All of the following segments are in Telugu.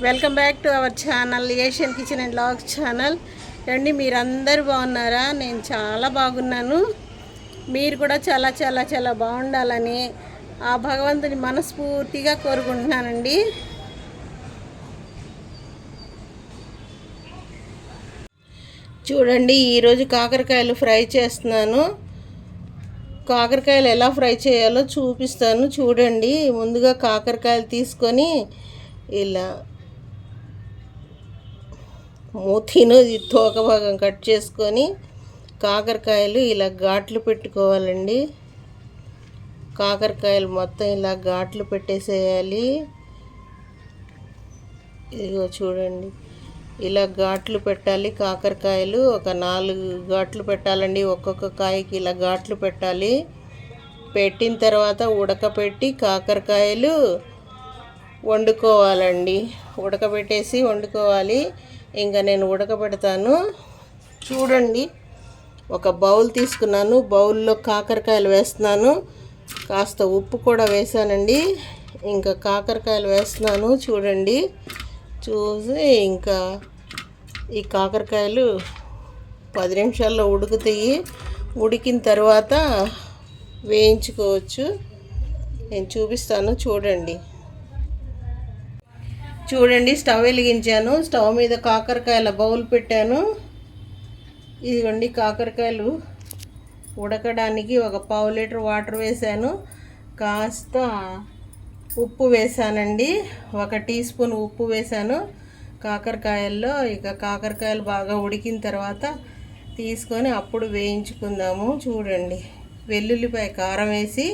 Welcome back to our channel Asian kitchen and vlogs channel. అండి మీరందరూ బాగున్నారా? నేను చాలా బాగున్నాను. మీరు కూడా చాలా చాలా చాలా బాగుండాలని ఆ భగవంతుని మనస్ఫూర్తిగా కోరుకుంటున్నానండి. చూడండి, ఈరోజు కాకరకాయలు ఫ్రై చేస్తున్నాను. కాకరకాయలు ఎలా ఫ్రై చేయాలో చూపిస్తాను. చూడండి, ముందుగా కాకరకాయలు తీసుకొని ఇలా మూతిను తోక భాగం కట్ చేసుకొని కాకరకాయలు ఇలా ఘాట్లు పెట్టుకోవాలండి. కాకరకాయలు మొత్తం ఇలా ఘాట్లు పెట్టేసేయాలి. ఇదిగో చూడండి, ఇలా ఘాట్లు పెట్టాలి. కాకరకాయలు ఒక 4 ఘాట్లు పెట్టాలండి. ఒక్కొక్క కాయకి ఇలా ఘాట్లు పెట్టాలి. పెట్టిన తర్వాత ఉడకపెట్టి కాకరకాయలు వండుకోవాలండి. ఉడకబెట్టేసి వండుకోవాలి. ఇంకా నేను ఉడకబెడతాను. చూడండి, ఒక బౌల్ తీసుకున్నాను. బౌల్లో కాకరకాయలు వేస్తున్నాను. కాస్త ఉప్పు కూడా వేసానండి. ఇంకా కాకరకాయలు వేస్తున్నాను. చూడండి, చూసి ఇంకా ఈ కాకరకాయలు 10 నిమిషాల్లో ఉడుకుతాయి. ఉడికిన తర్వాత వేయించుకోవచ్చు. నేను చూపిస్తాను. చూడండి, స్టవ్ వెలిగించాను. స్టవ్ మీద కాకరకాయల బౌల్ పెట్టాను. ఇదిగోండి, కాకరకాయలు ఉడకడానికి ఒక 1/2 లీటర్ వాటర్ వేసాను. కాస్త ఉప్పు వేసానండి. 1 టీ స్పూన్ ఉప్పు వేసాను కాకరకాయల్లో. ఇక కాకరకాయలు బాగా ఉడికిన తర్వాత తీసుకొని అప్పుడు వేయించుకుందాము. చూడండి, వెల్లుల్లిపాయ కారం వేసి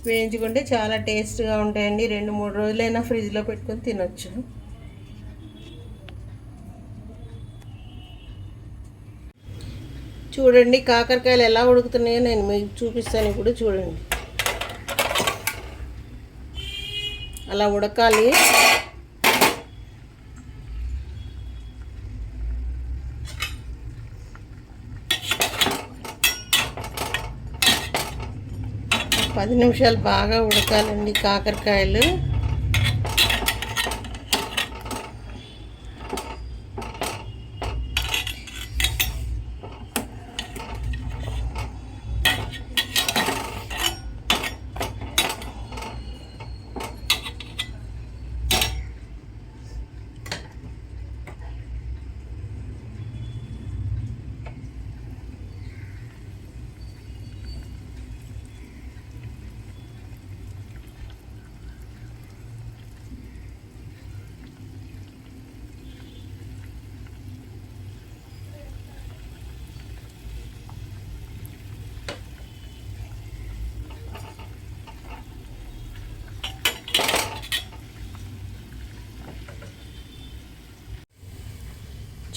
వేయించుకుంటే చాలా టేస్ట్గా ఉంటాయండి. 2-3 రోజులైనా ఫ్రిడ్జ్లో పెట్టుకొని తినొచ్చు. చూడండి, కాకరకాయలు ఎలా ఉడుకుతున్నాయో నేను మీకు చూపిస్తాను. ఇప్పుడు చూడండి, అలా ఉడకాలి. ఒక 10 నిమిషాలు బాగా ఉడకాలండి కాకరకాయలు.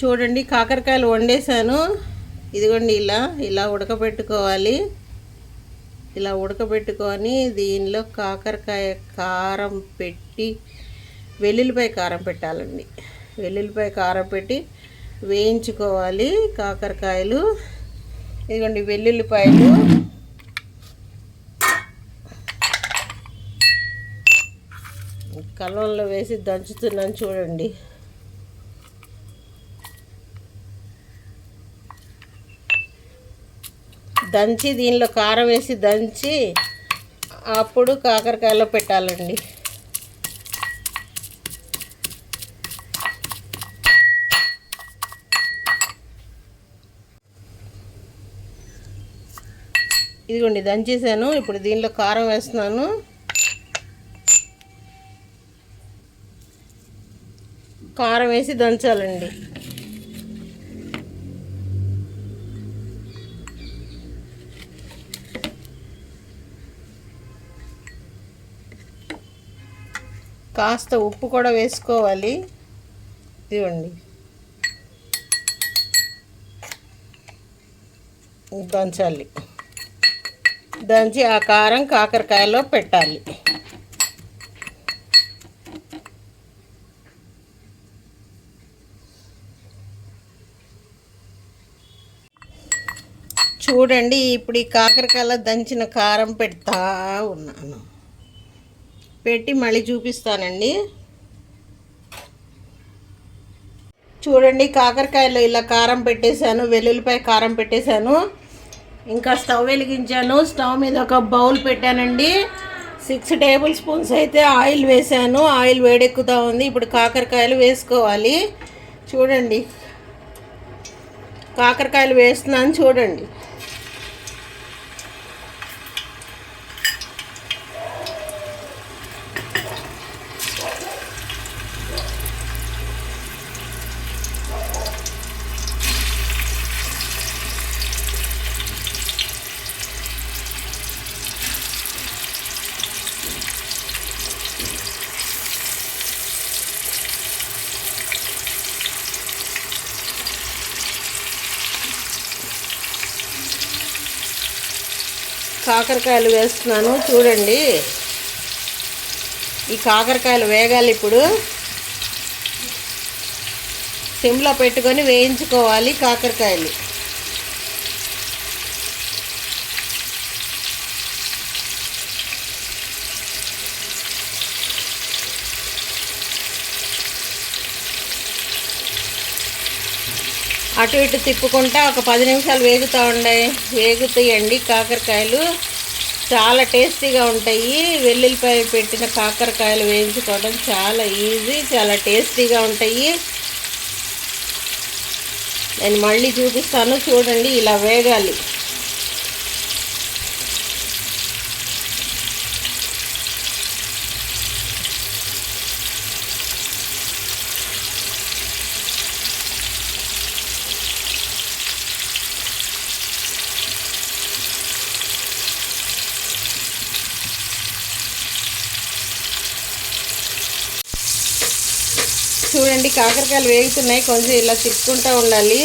చూడండి, కాకరకాయలు వండేసాను. ఇదిగోండి, ఇలా ఉడకబెట్టుకోవాలి. ఇలా ఉడకబెట్టుకొని దీనిలో కాకరకాయ కారం పెట్టి వెల్లుల్లిపాయ కారం పెట్టాలండి. వెల్లుల్లిపాయ కారం పెట్టి వేయించుకోవాలి కాకరకాయలు. ఇదిగోండి, వెల్లుల్లిపాయలు కల్లంలో వేసి దంచుతున్నాను. చూడండి, దంచి దీనిలో కారం వేసి దంచి అప్పుడు కాకరకాయలో పెట్టాలండి. ఇదిగోండి, దంచేసాను. ఇప్పుడు దీనిలో కారం వేస్తున్నాను. కారం వేసి దంచాలండి. కాస్త ఉప్పు కూడా వేసుకోవాలి. ఇదిగోండి, దంచాలి. దంచి ఆ కారం కాకరకాయలో పెట్టాలి. చూడండి, ఇప్పుడు ఈ కాకరకాయలో దంచిన కారం పెడతా ఉన్నాను. పెట్టి మళ్ళీ చూపిస్తానండి. చూడండి కాకరకాయలు ఇలా కారం పెట్టేశాను, వెల్లుల్లిపాయ కారం పెట్టేశాను. ఇంకా స్టవ్ వెలిగించాను. స్టవ్ మీద ఒక బౌల్ పెట్టానండి. 6 టేబుల్ స్పూన్స్ అయితే ఆయిల్ వేసాను. ఆయిల్ వేడెక్కుతూ ఉంది. ఇప్పుడు కాకరకాయలు వేసుకోవాలి. చూడండి కాకరకాయలు వేస్తున్నాను చూడండి. కాకరకాయలు వేస్తున్నాను చూడండి. ఈ కాకరకాయలు వేగాలి. ఇప్పుడు సిమ్లో పెట్టుకొని వేయించుకోవాలి కాకరకాయలు. అటు ఇటు తిప్పుకుంటా ఒక 10 నిమిషాలు వేగుతాయండి కాకరకాయలు. చాలా టేస్టీగా ఉంటాయి. వెల్లుల్లిపాయ పెట్టిన కాకరకాయలు వేయించుకోవడం చాలా ఈజీ, చాలా టేస్టీగా ఉంటాయి. నేను మళ్ళీ చూపిస్తాను చూడండి. ఇలా వేగాలి. చూడండి కాకరకాయలు వేగుతున్నాయి. కొంచెం ఇలా తిప్పుకుంటూ ఉండాలి.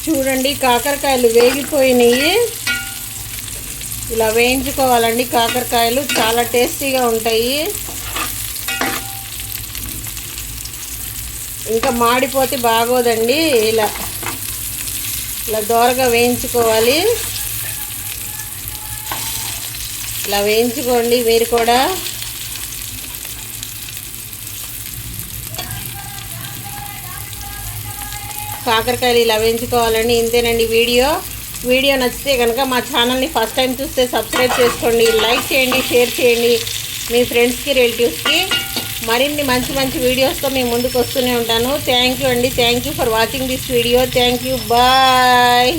చూడండి కాకరకాయలు వేగిపోయినాయి. ఇలా వేయించుకోవాలండి. కాకరకాయలు చాలా టేస్టీగా ఉంటాయి. ఇంకా మాడిపోతే బాగోదండి. ఇలా దోరగా వేయించుకోవాలి. ఇలా వేయించుకోండి మీరు కూడా. కాకరకాయలు ఇలా వేయించుకోవాలండి. ఇంతేనండి వీడియో నచ్చితే కనుక మా ఛానల్ని ఫస్ట్ టైం చూస్తే సబ్స్క్రైబ్ చేసుకోండి, లైక్ చేయండి, షేర్ చేయండి మీ ఫ్రెండ్స్కి, రిలేటివ్స్కి. మరిన్ని మంచి మంచి వీడియోస్తో మేము ముందుకు వస్తూనే ఉంటాను. థ్యాంక్ యూ అండి. Thank you for watching this video. Thank you. Bye.